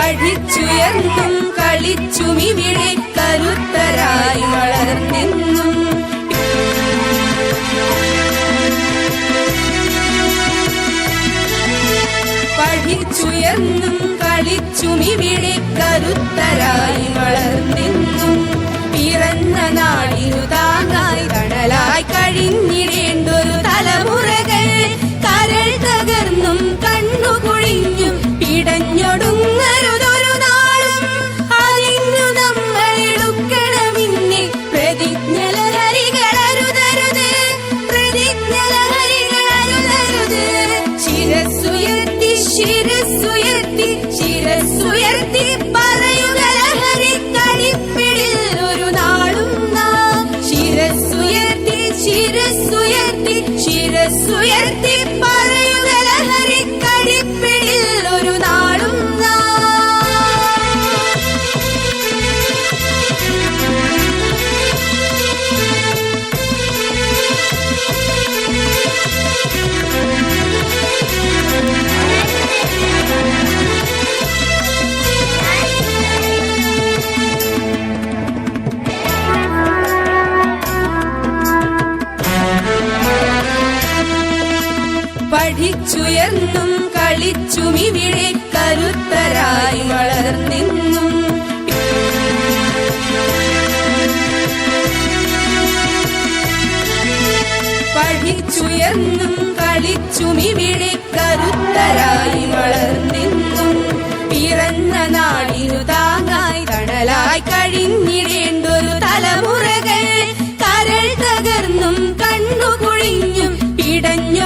പഠിച്ചുയർന്നും കളിച്ചുമിവിടെ കരുത്തരായി വളർന്നെന്നും പഠിച്ചുയർന്നും കളിച്ചുമിവിടെ കരുത്തരായി വളർന്നെന്നും പിറന്ന നാടിനു താങ്ങായി തണലായി കഴിഞ്ഞിടേണ്ടൊരു തലമുറകൾ കരൾ തകർന്നും കണ്ണുകുഴിഞ്ഞും പിടഞ്ഞൊടുങ്ങരുതൊരു നാളും അതിന്നു നമ്മൾ എടുക്കണമെന്ന് പ്രതിജ്ഞലഹരികളരുതരുത് പ്രതിജ്ഞലഹരികളരുതരുത് ശിരസ്സുയർത്തി ശിരസ്സുയർത്തി ശിരസ്സുയർത്തി പറയുക ലഹരി കളിപ്പിടിൽ ഒരു നാളും നാം ശിരസ്സുയർത്തി ശിരസ്സുയർത്തി ശിരസ്സുയർത്തി പറയുക ലഹരി കളിപ്പിടിൽ ഒരു നാളും പഠിച്ചുയർന്നും കളിച്ചുമിവിടെ കരുത്തരായി വളർന്നെന്നും പഠിച്ചുയർന്നും കളിച്ചുമിവിടെ കരുത്തരായി വളർന്നെന്നും പിറന്ന നാടിനു താങ്ങായി തണലായി കഴിഞ്ഞിടേണ്ടൊരു തലമുറകൾ കരൾ തകർന്നും കണ്ണുകുഴിഞ്ഞും പിടഞ്ഞൊ